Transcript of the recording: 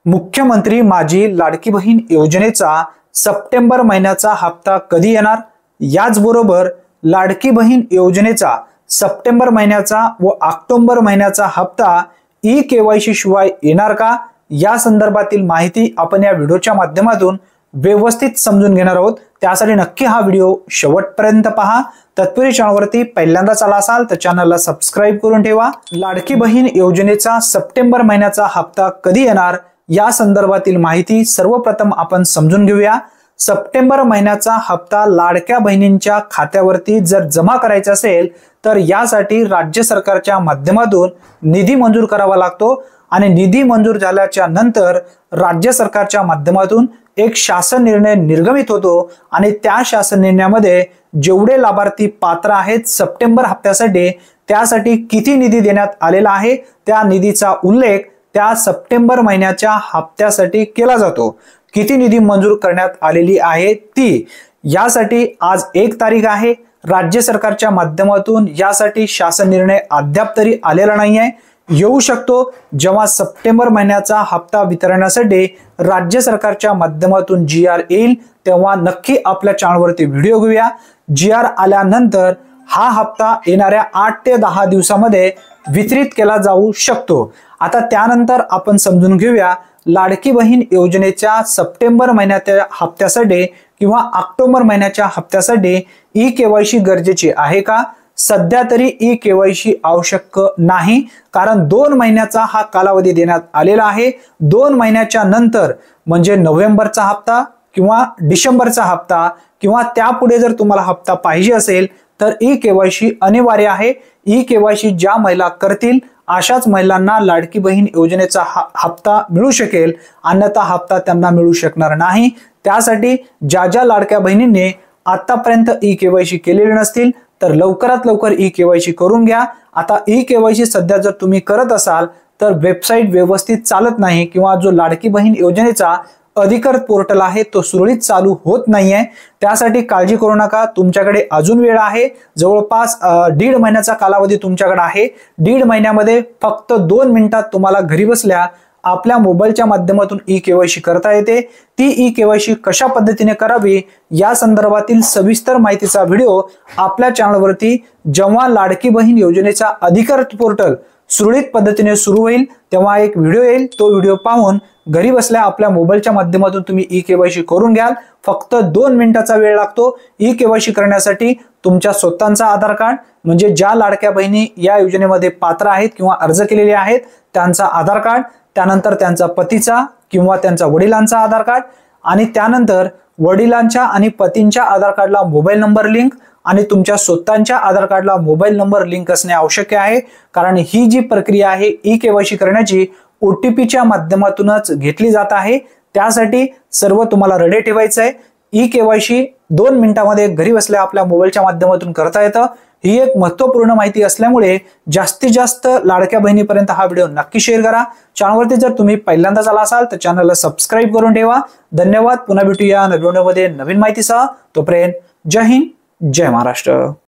मुख्यमंत्री माझी लाडकी बहीण योजनेचा सप्टेंबर महिन्याचा हप्ता कधी येणार? याचबरोबर लाडकी बहीण योजनेचा सप्टेंबर महिन्याचा व ऑक्टोबर महिन्याचा हप्ता ई-केवायसी शिवाय येणार का? या संदर्भातील माहिती आपण या व्हिडिओच्या माध्यमातून व्यवस्थित समजून घेणार आहोत। त्यासाठी नक्की हा व्हिडिओ शेवटपर्यंत पहा। तत्पूर्वी चॅनलवरती पहिल्यांदाच आला असाल तर चॅनलला सबस्क्राइब करून ठेवा। लाडकी बहीण योजनेचा सप्टेंबर महिन्याचा हप्ता कधी येणार या संदर्भातील माहिती सर्वप्रथम आपण समजून घेऊया। सप्टेंबर महिन्याचा हप्ता लाडक्या बहिणींच्या खात्यावरती जर जमा करायचा असेल तर यासाठी राज्य सरकारच्या माध्यमातून निधी मंजूर करावा लागतो आणि निधी मंजूर झाल्याच्या नंतर राज्य सरकारच्या माध्यमातून एक शासन निर्णय निर्गमित होतो आणि त्या शासन निर्णयामध्ये जेवढे लाभार्थी पात्र आहेत सप्टेंबर हप्त्यासाठी त्यासाठी किती निधी देण्यात आलेला आहे त्या निधीचा उल्लेख त्या सप्टेंबर महिन्याच्या हप्त्यासाठी केला जातो। किती निधी मंजूर करण्यात आलेली आहे ती यासाठी आज 1 तारीख आहे। राज्य सरकारच्या माध्यमातून यासाठी शासन निर्णय अद्याप तरी आलेला नाहीये। येऊ शकतो जेव्हा सप्टेंबर महिन्याचा हप्ता वितरणासाठी राज्य सरकारच्या माध्यमातून GR येईल तेव्हा नक्की आपल्या चॅनलवरती व्हिडिओ घेऊया। GR आल्यानंतर हा हप्ता येणाऱ्या 8 ते 10 दिवसांमध्ये वितरित केला जाऊ शकतो। आता त्यानंतर आपण समजून घेऊया लाडकी बहीण योजनेच्या सप्टेंबर महिन्याच्या हप्त्यासाठी किंवा ऑक्टोबर महिन्याच्या हप्त्यासाठी ई-केवायसी गरजेची आहे का? सध्या तरी ई-केवायसी आवश्यक नाही, कारण 2 महिन्याचा हा कालावधी देण्यात आलेला आहे। 2 महिन्याच्या नंतर म्हणजे नोव्हेंबरचा हप्ता किंवा डिसेंबरचा हप्ता किंवा त्यापुढे जर तुम्हाला हप्ता पाहिजे असेल तर ई-केवायसी अनिवार्य आहे। ई-केवायसी ज्या महिला करतील अशाच महिलांना लाडकी बहीण योजनेचा हप्ता मिळू शकेल, अन्यथा हप्ता त्यांना मिळू शकणार नाही। त्यासाठी ज्या लाडक्या बहिणींनी आतापर्यंत ई-केवायसी केलेली नसतील तर लवकरात लवकर ई-केवायसी करून घ्या। आता ई-केवायसी सध्या जर तुम्ही करत असाल तर वेबसाईट व्यवस्थित चालत नाही किंवा जो लाडकी बहीण योजनेचा अधिकृत पोर्टल आहे तो सुरळीत चालू होत नाहीये। त्यासाठी काळजी करू नका, तुमच्याकडे अजून वेळ आहे। जवळपास 1.5 महिन्याचा कालावधी तुमच्याकडे आहे। 1.5 महिन्यामध्ये फक्त 2 मिनिटात तुम्हाला घरी बसल्या आपल्या मोबाईलच्या माध्यमातून ई-केवायसी करता येते। ती ई-केवायसी कशा पद्धतीने करावी या संदर्भातील सविस्तर माहितीचा व्हिडिओ आपल्या चॅनलवरती जेव्हा लाडकी बहीण योजनेचा अधिकृत पोर्टल सुरळीत पद्धतीने सुरू होईल तेव्हा एक व्हिडिओ येईल। तो व्हिडिओ पाहून घरी बसल्या आपल्या मोबाईलच्या माध्यमातून तुम्ही ई-केवायसी करून घ्याल। फक्त 2 मिनिटाचा वेळ लागतो। ई-केवायसी करण्यासाठी तुमच्या स्वतःचा आधार कार्ड म्हणजे ज्या लाडक्या बहिणी या योजनेमध्ये पात्र आहेत किंवा अर्ज केलेले आहेत त्यांचा आधार कार्ड, त्यानंतर त्यांचा पतीचा किंवा त्यांच्या वडिलांचा आधार कार्ड आणि त्यानंतर वडिलांच्या आणि पतींच्या आधार कार्डला मोबाईल नंबर लिंक आणि तुमच्या स्वतःच्या आधार कार्डला मोबाईल नंबर लिंक असणे आवश्यक आहे, कारण ही जी प्रक्रिया आहे ई-केवायसी करण्याची OTPच्या माध्यमातूनच घेतली जात आहे। त्यासाठी सर्व तुम्हाला रेडी ठेवायचं आहे। ई-केवायसी 2 मिनिटांमध्ये घरी बसल्या आपल्या मोबाईलच्या माध्यमातून करता येतं। ही एक महत्त्वपूर्ण माहिती असल्यामुळे जास्तीत जास्त लाडक्या बहिणीपर्यंत हा व्हिडिओ नक्की शेअर करा। चॅनलवरती जर तुम्ही पहिल्यांदाच आला असाल तर चॅनलला सबस्क्राइब करून ठेवा। धन्यवाद। पुन्हा भेटूया नवीन व्हिडिओमध्ये नवीन माहितीसह। तोपर्यंत जय हिंद, जय महाराष्ट्र।